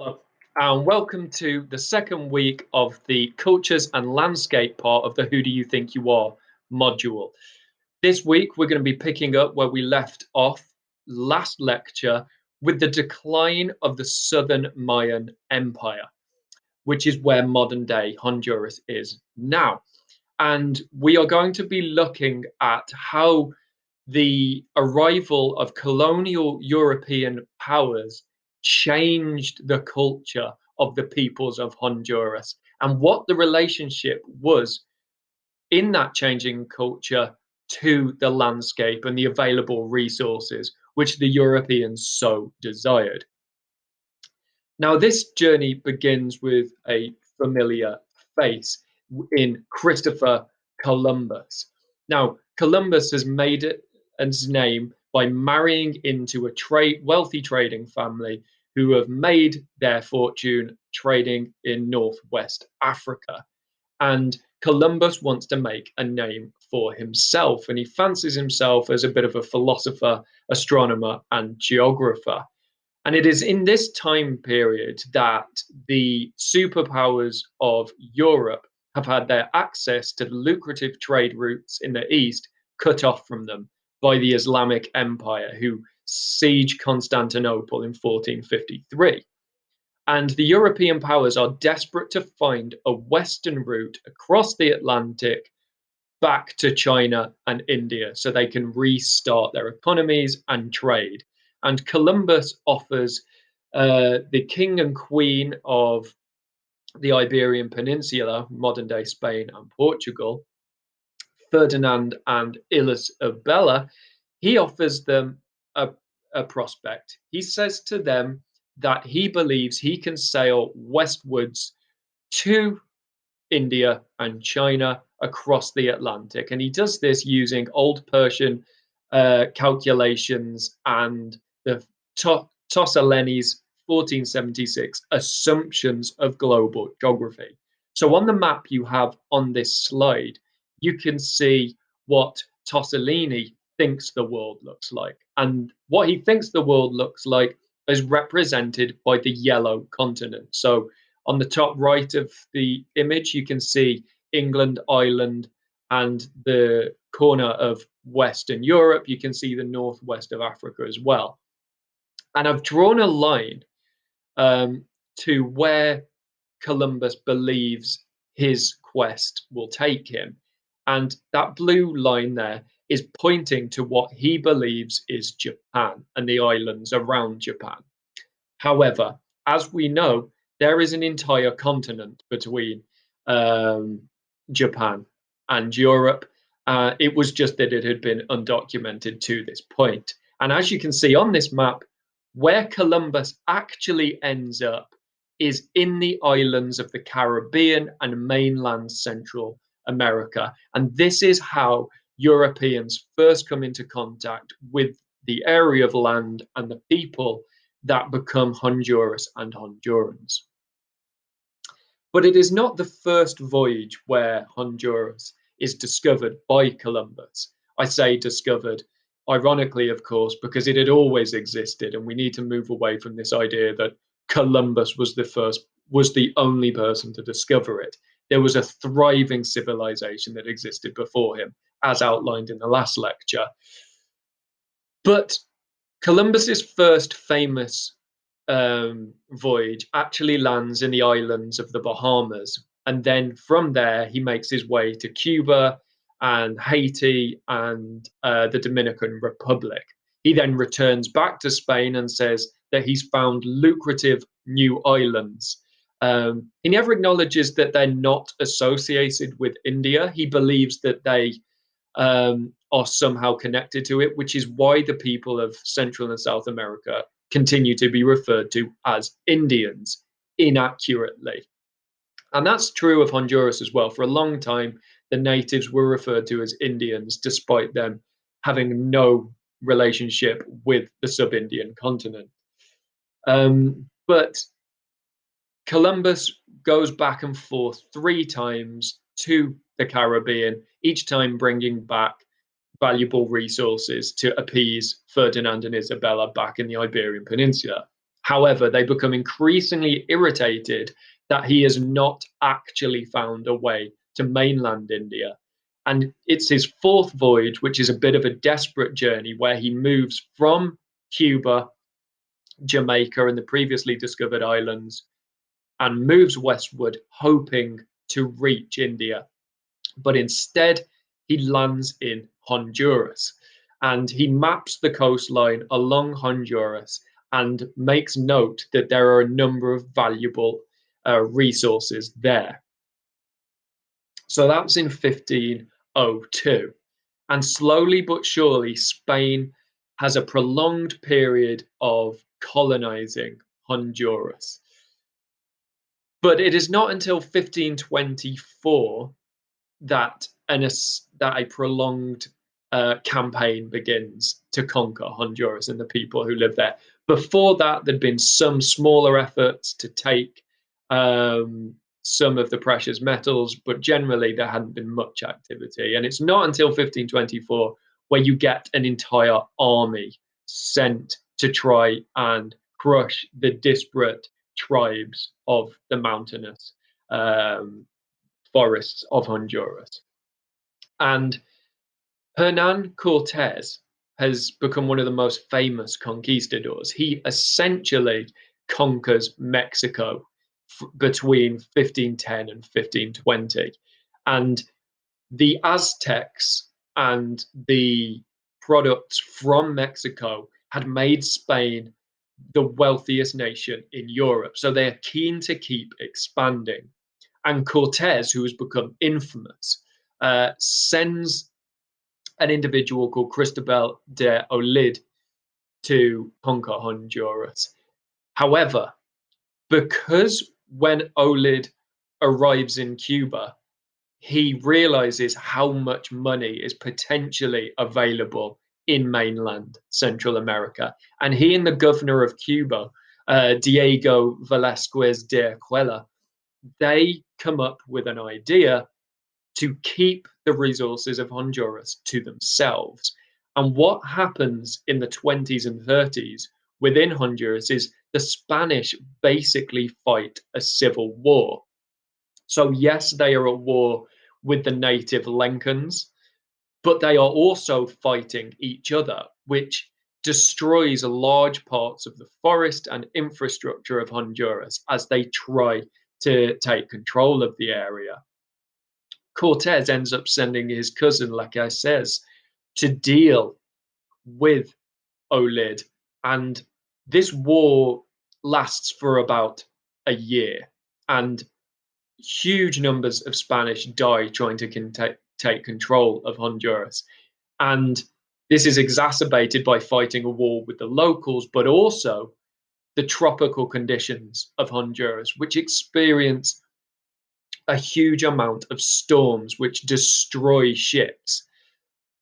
Hello, and welcome to the second week of the Cultures and Landscape part of the Who Do You Think You Are module. This week, we're going to be picking up where we left off last lecture with the decline of the Southern Mayan Empire, which is where modern day Honduras is now. And we are going to be looking at how the arrival of colonial European powers changed the culture of the peoples of Honduras and what the relationship was in that changing culture to the landscape and the available resources which the Europeans so desired. Now, this journey begins with a familiar face in Christopher Columbus. Now, Columbus has made it his name by marrying into a wealthy trading family who have made their fortune trading in Northwest Africa. And Columbus wants to make a name for himself, and he fancies himself as a bit of a philosopher, astronomer, and geographer. And it is in this time period that the superpowers of Europe have had their access to the lucrative trade routes in the East cut off from them by the Islamic Empire, who sieged Constantinople in 1453. And the European powers are desperate to find a Western route across the Atlantic back to China and India so they can restart their economies and trade. And Columbus offers the king and queen of the Iberian Peninsula, modern day Spain and Portugal, Ferdinand and Isabella, he offers them a prospect. He says to them that he believes he can sail westwards to India and China across the Atlantic. And he does this using old Persian calculations and the Tosseleni's 1476 assumptions of global geography. So on the map you have on this slide, you can see what Tosselini thinks the world looks like. And what he thinks the world looks like is represented by the yellow continent. So on the top right of the image, you can see England, Ireland, and the corner of Western Europe. You can see the northwest of Africa as well. And I've drawn a line to where Columbus believes his quest will take him. And that blue line there is pointing to what he believes is Japan and the islands around Japan. However, as we know, there is an entire continent between Japan and Europe. It was just that it had been undocumented to this point. And as you can see on this map, where Columbus actually ends up is in the islands of the Caribbean and mainland Central America. And this is how Europeans first come into contact with the area of land and the people that become Honduras and Hondurans. But it is not the first voyage where Honduras is discovered by Columbus. I say discovered, ironically, of course, because it had always existed, and we need to move away from this idea that Columbus was the only person to discover it. There was a thriving civilization that existed before him, as outlined in the last lecture. But Columbus's first famous voyage actually lands in the islands of the Bahamas. And then from there, he makes his way to Cuba and Haiti and the Dominican Republic. He then returns back to Spain and says that he's found lucrative new islands. He never acknowledges that they're not associated with India. He believes that they are somehow connected to it, which is why the people of Central and South America continue to be referred to as Indians inaccurately. And that's true of Honduras as well. For a long time, the natives were referred to as Indians, despite them having no relationship with the sub-Indian continent. But Columbus goes back and forth 3 times to the Caribbean, each time bringing back valuable resources to appease Ferdinand and Isabella back in the Iberian Peninsula. However, they become increasingly irritated that he has not actually found a way to mainland India. And it's his fourth voyage, which is a bit of a desperate journey where he moves from Cuba, Jamaica, and the previously discovered islands and moves westward, hoping to reach India. But instead, he lands in Honduras and he maps the coastline along Honduras and makes note that there are a number of valuable resources there. So that's in 1502. And slowly but surely, Spain has a prolonged period of colonizing Honduras. But it is not until 1524 that a prolonged campaign begins to conquer Honduras and the people who live there. Before that, there'd been some smaller efforts to take some of the precious metals, but generally there hadn't been much activity. And it's not until 1524 where you get an entire army sent to try and crush the disparate tribes of the mountainous forests of Honduras. And Hernan Cortes has become one of the most famous conquistadors. He essentially conquers Mexico between 1510 and 1520. And the Aztecs and the products from Mexico had made Spain the wealthiest nation in Europe. So they're keen to keep expanding. And Cortes, who has become infamous, sends an individual called Cristobal de Olid to conquer Honduras. However, because when Olid arrives in Cuba, he realizes how much money is potentially available in mainland Central America. And he and the governor of Cuba, Diego Velasquez de Aquila, they come up with an idea to keep the resources of Honduras to themselves. And what happens in the 20s and 30s within Honduras is the Spanish basically fight a civil war. So, yes, they are at war with the native Lencans, but they are also fighting each other, which destroys large parts of the forest and infrastructure of Honduras as they try to take control of the area. Cortes ends up sending his cousin, like I says, to deal with Olid. And this war lasts for about a year. And huge numbers of Spanish die trying to take control of Honduras. And this is exacerbated by fighting a war with the locals, but also the tropical conditions of Honduras, which experience a huge amount of storms which destroy ships.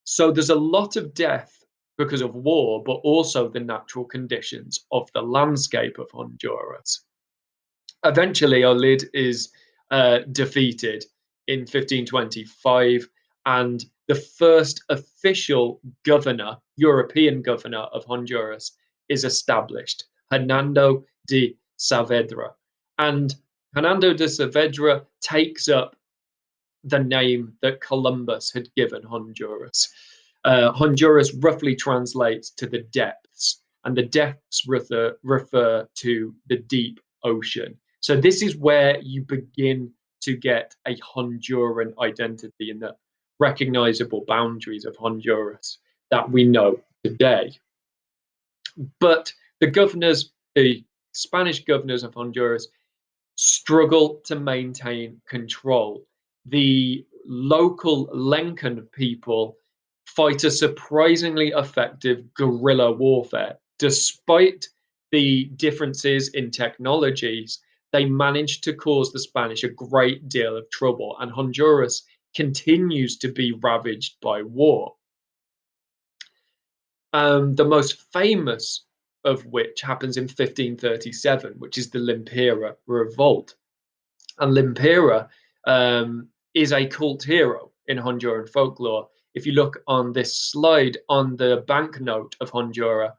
So there's a lot of death because of war, but also the natural conditions of the landscape of Honduras. Eventually, Olid is defeated in 1525, and the first official governor, European governor of Honduras, is established, Hernando de Saavedra. And Hernando de Saavedra takes up the name that Columbus had given Honduras. Honduras roughly translates to the depths, and the depths refer to the deep ocean. So this is where you begin to get a Honduran identity and the recognizable boundaries of Honduras that we know today. But the Spanish governors of Honduras, struggle to maintain control. The local Lencan people fight a surprisingly effective guerrilla warfare. Despite the differences in technologies, they managed to cause the Spanish a great deal of trouble, and Honduras continues to be ravaged by war. The most famous of which happens in 1537, which is the Limpira Revolt. And Limpira is a cult hero in Honduran folklore. If you look on this slide on the banknote of Honduras,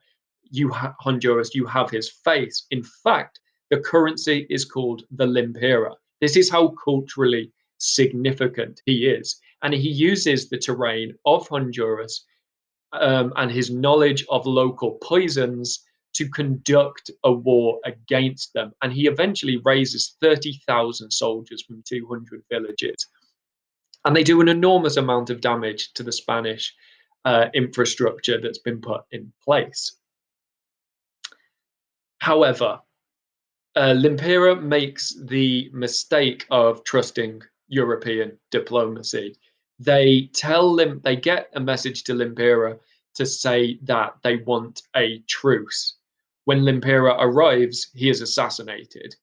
Honduras, you have his face. In fact, the currency is called the limpira. This is how culturally significant he is. And he uses the terrain of Honduras and his knowledge of local poisons to conduct a war against them. And he eventually raises 30,000 soldiers from 200 villages. And they do an enormous amount of damage to the Spanish infrastructure that's been put in place. However, Limpera makes the mistake of trusting European diplomacy. They get a message to Limpera to say that they want a truce. When Limpera arrives, he is assassinated,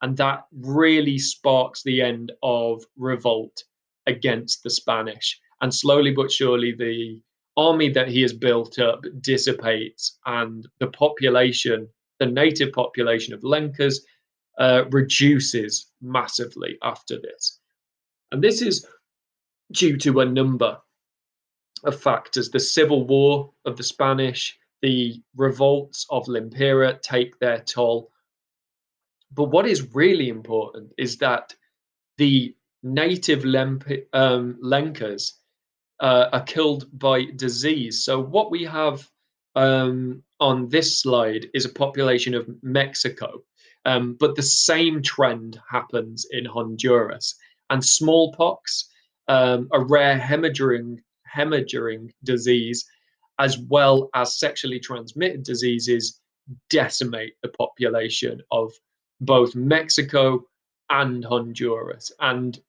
and that really sparks the end of revolt against the Spanish. And slowly but surely, the army that he has built up dissipates, and the native population of Lencas reduces massively after this. And this is due to a number of factors. The civil war of the Spanish, the revolts of Limpera take their toll. But what is really important is that the native Lencas are killed by disease. So what we have on this slide is a population of Mexico, but the same trend happens in Honduras. And smallpox, a rare hemorrhaging disease, as well as sexually transmitted diseases, decimate the population of both Mexico and Honduras. And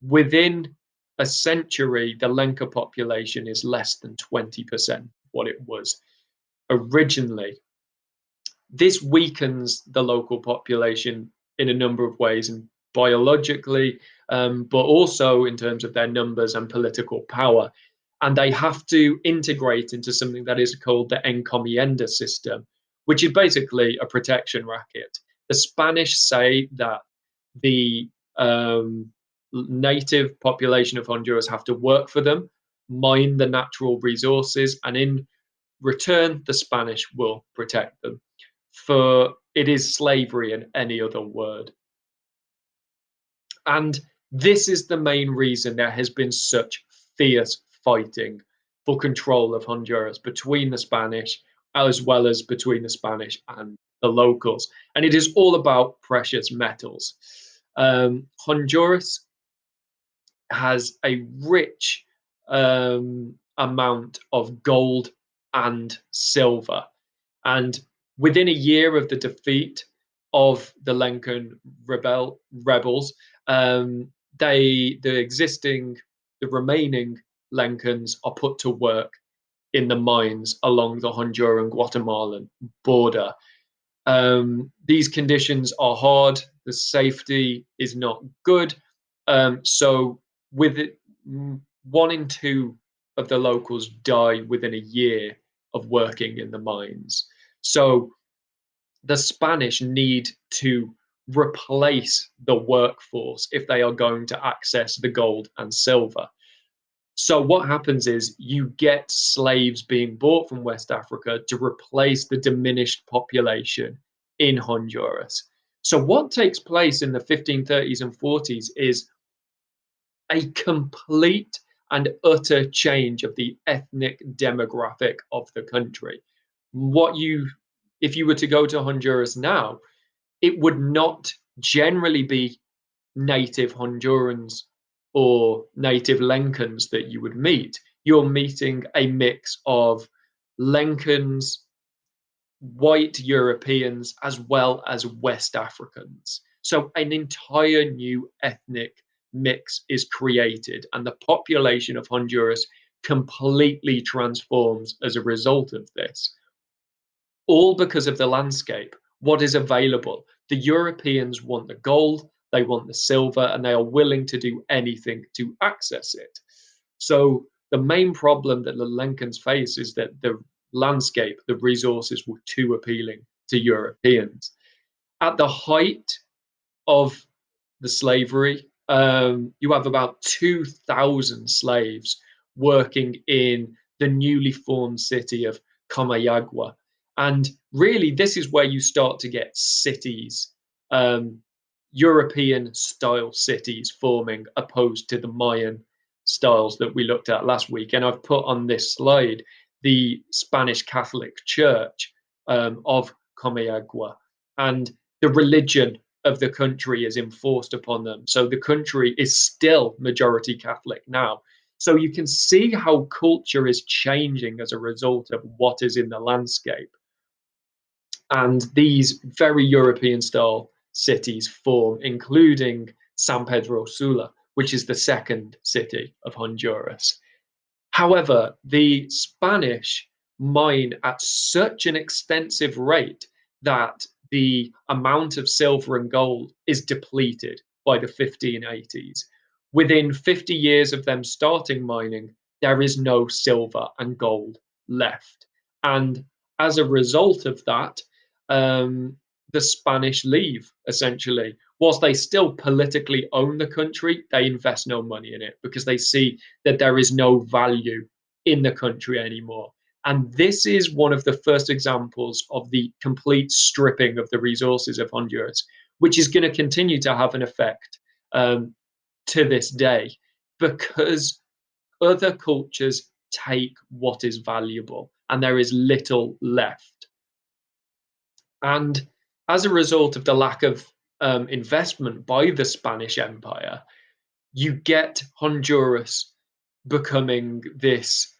within a century, the Lenca population is less than 20% what it was originally. This weakens the local population in a number of ways, and biologically, but also in terms of their numbers and political power. And they have to integrate into something that is called the encomienda system, which is basically a protection racket. The Spanish say that the native population of Honduras have to work for them, mine the natural resources, and in return, the Spanish will protect them. For it is slavery in any other word. And this is the main reason there has been such fierce fighting for control of Honduras between the Spanish, as well as between the Spanish and the locals. And it is all about precious metals. Honduras has a rich amount of gold and silver. And within a year of the defeat of the Lencan rebels, the remaining Lencans are put to work in the mines along the Honduran-Guatemalan border. These conditions are hard. The safety is not good. So with it, 1 in 2 of the locals die within a year of working in the mines. So the Spanish need to replace the workforce if they are going to access the gold and silver. So what happens is you get slaves being bought from West Africa to replace the diminished population in Honduras. So what takes place in the 1530s and 40s is a complete and utter change of the ethnic demographic of the country. If you were to go to Honduras now, it would not generally be native Hondurans or native Lencans that you would meet. You're meeting a mix of Lencans, white Europeans, as well as West Africans. So an entire new ethnic mix is created, and the population of Honduras completely transforms as a result of this. All because of the landscape, what is available. The Europeans want the gold, they want the silver, and they are willing to do anything to access it. So the main problem that the Lencans face is that the landscape, the resources were too appealing to Europeans. At the height of the slavery, you have about 2,000 slaves working in the newly formed city of Comayagua. And really, this is where you start to get cities, um, European style cities forming, opposed to the Mayan styles that we looked at last week. And I've put on this slide the Spanish Catholic Church of Comayagua, and the religion of the country is enforced upon them. So the country is still majority Catholic now. So you can see how culture is changing as a result of what is in the landscape. And these very European style cities form, including San Pedro Sula, which is the second city of Honduras. However, the Spanish mine at such an extensive rate that the amount of silver and gold is depleted by the 1580s. Within 50 years of them starting mining, there is no silver and gold left. And as a result of that, the Spanish leave essentially. Whilst they still politically own the country, they invest no money in it because they see that there is no value in the country anymore. And this is one of the first examples of the complete stripping of the resources of Honduras, which is going to continue to have an effect to this day because other cultures take what is valuable and there is little left. And as a result of the lack of investment by the Spanish Empire, you get Honduras becoming this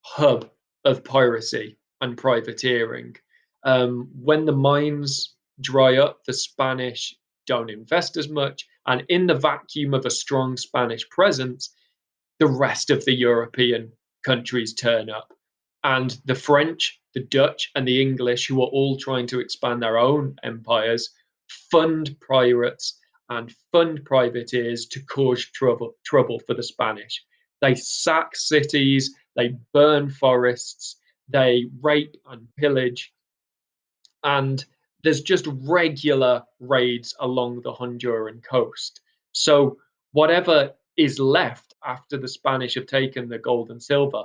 hub of piracy and privateering. When the mines dry up, the Spanish don't invest as much. And in the vacuum of a strong Spanish presence, the rest of the European countries turn up. And the French, the Dutch, and the English, who are all trying to expand their own empires, fund pirates and fund privateers to cause trouble for the Spanish. They sack cities, they burn forests, they rape and pillage, and there's just regular raids along the Honduran coast. So whatever is left after the Spanish have taken the gold and silver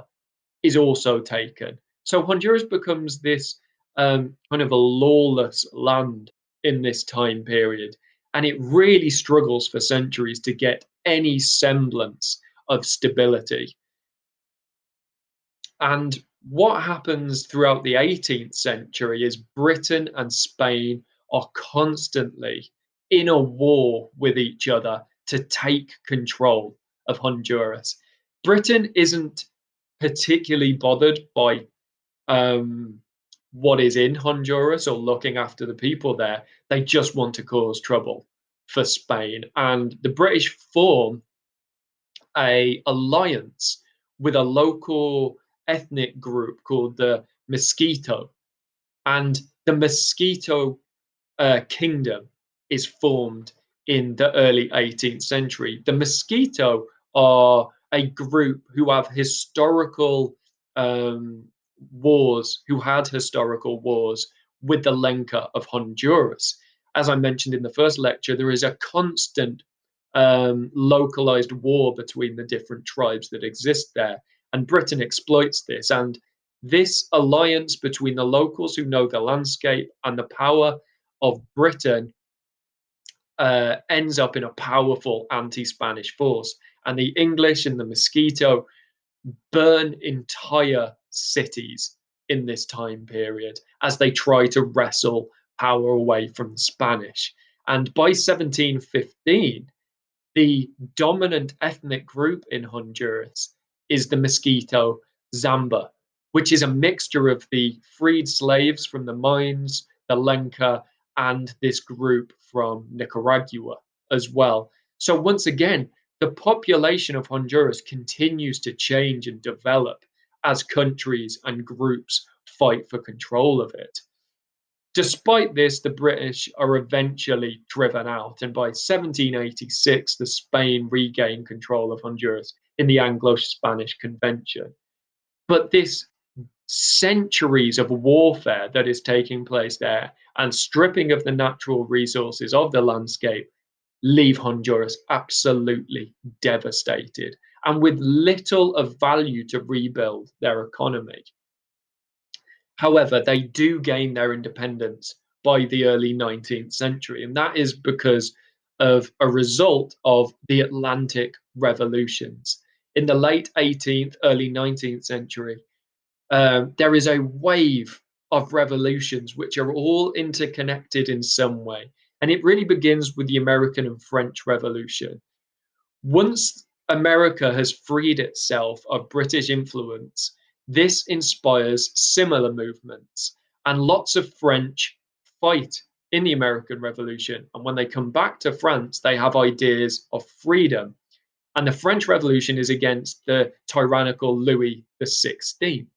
is also taken. So Honduras becomes this kind of a lawless land in this time period, and it really struggles for centuries to get any semblance of stability. And what happens throughout the 18th century is Britain and Spain are constantly in a war with each other to take control of Honduras. Britain isn't particularly bothered by what is in Honduras or looking after the people there. They just want to cause trouble for Spain. And the British form a alliance with a local ethnic group called the Mosquito. And the Mosquito kingdom is formed in the early 18th century. The Mosquito are a group who have historical who had historical wars with the Lenca of Honduras. As I mentioned in the first lecture, there is a constant localized war between the different tribes that exist there. And Britain exploits this. And this alliance between the locals who know the landscape and the power of Britain ends up in a powerful anti Spanish force. And the English and the Mosquito burn entire cities in this time period as they try to wrestle power away from the Spanish. And by 1715, the dominant ethnic group in Honduras is the Mosquito Zamba, which is a mixture of the freed slaves from the mines, the Lenca, and this group from Nicaragua as well. So, once again, the population of Honduras continues to change and develop as countries and groups fight for control of it. Despite this, the British are eventually driven out, and by 1786, the Spain regained control of Honduras in the Anglo-Spanish Convention. But this centuries of warfare that is taking place there and stripping of the natural resources of the landscape leave Honduras absolutely devastated and with little of value to rebuild their economy. However, they do gain their independence by the early 19th century, and that is because of a result of the Atlantic revolutions. In the late 18th, early 19th century, there is a wave of revolutions which are all interconnected in some way. And it really begins with the American and French Revolution. Once America has freed itself of British influence, this inspires similar movements. And lots of French fight in the American Revolution. And when they come back to France, they have ideas of freedom. And the French Revolution is against the tyrannical Louis XVI.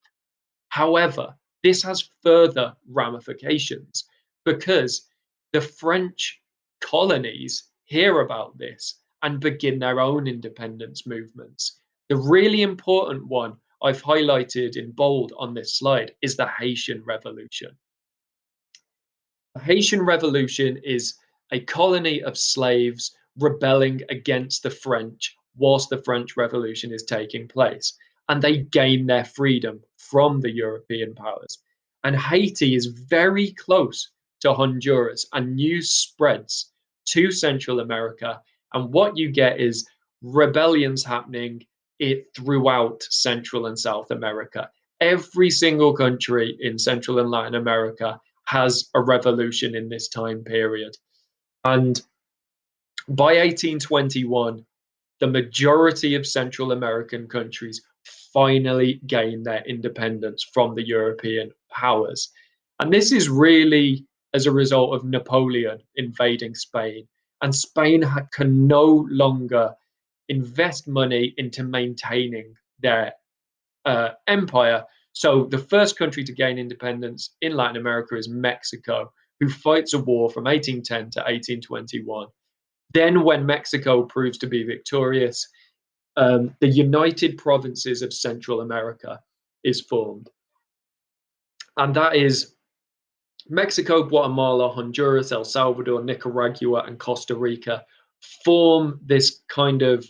However, this has further ramifications because the French colonies hear about this and begin their own independence movements. The really important one I've highlighted in bold on this slide is the Haitian Revolution. The Haitian Revolution is a colony of slaves rebelling against the French whilst the French Revolution is taking place. And they gain their freedom from the European powers. And Haiti is very close to Honduras, and news spreads to Central America. And what you get is rebellions happening throughout Central and South America. Every single country in Central and Latin America has a revolution in this time period. And by 1821, the majority of Central American countries finally gain their independence from the European powers. And this is really as a result of Napoleon invading Spain. And Spain can no longer invest money into maintaining their empire. So the first country to gain independence in Latin America is Mexico, who fights a war from 1810 to 1821. Then, when Mexico proves to be victorious, the United Provinces of Central America is formed. And that is Mexico, Guatemala, Honduras, El Salvador, Nicaragua, and Costa Rica form this kind of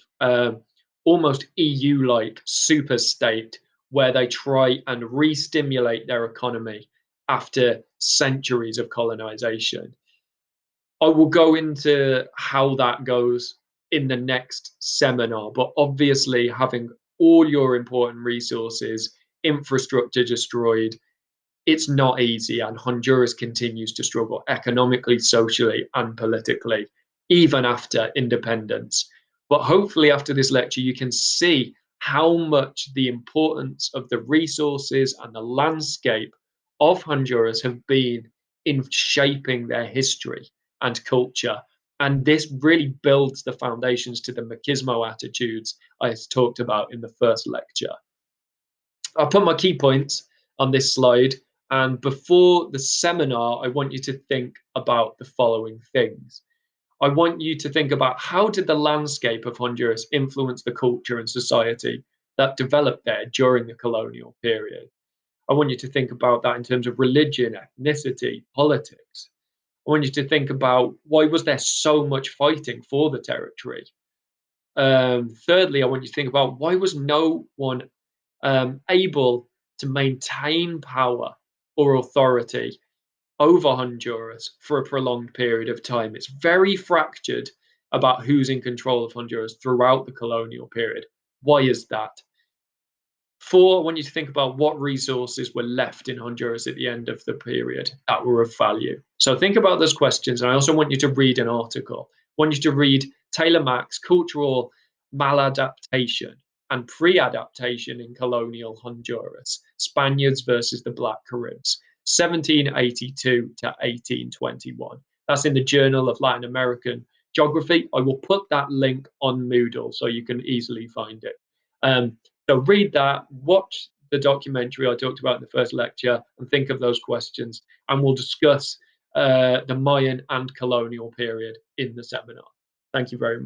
almost EU like super state where they try and re stimulate their economy after centuries of colonization. I will go into how that goes in the next seminar, but obviously, having all your important resources, infrastructure destroyed, it's not easy, and Honduras continues to struggle economically, socially, and politically, even after independence. But hopefully, after this lecture, you can see how much the importance of the resources and the landscape of Honduras have been in shaping their history and culture. And this really builds the foundations to the machismo attitudes I talked about in the first lecture. I'll put my key points on this slide. And before the seminar, I want you to think about the following things. I want you to think about how did the landscape of Honduras influence the culture and society that developed there during the colonial period. I want you to think about that in terms of religion, ethnicity, politics. I want you to think about why was there so much fighting for the territory. Thirdly, I want you to think about why was no one able to maintain power or authority over Honduras for a prolonged period of time. It's very fractured about who's in control of Honduras throughout the colonial period. Why is that? Four, I want you to think about what resources were left in Honduras at the end of the period that were of value. So think about those questions. And I also want you to read an article. I want you to read Taylor Mack's Cultural Maladaptation and Pre-Adaptation in Colonial Honduras, Spaniards versus the Black Caribs, 1782 to 1821. That's in the Journal of Latin American Geography. I will put that link on Moodle so you can easily find it. So read that, watch the documentary I talked about in the first lecture, and think of those questions. And we'll discuss the Mayan and colonial period in the seminar. Thank you very much.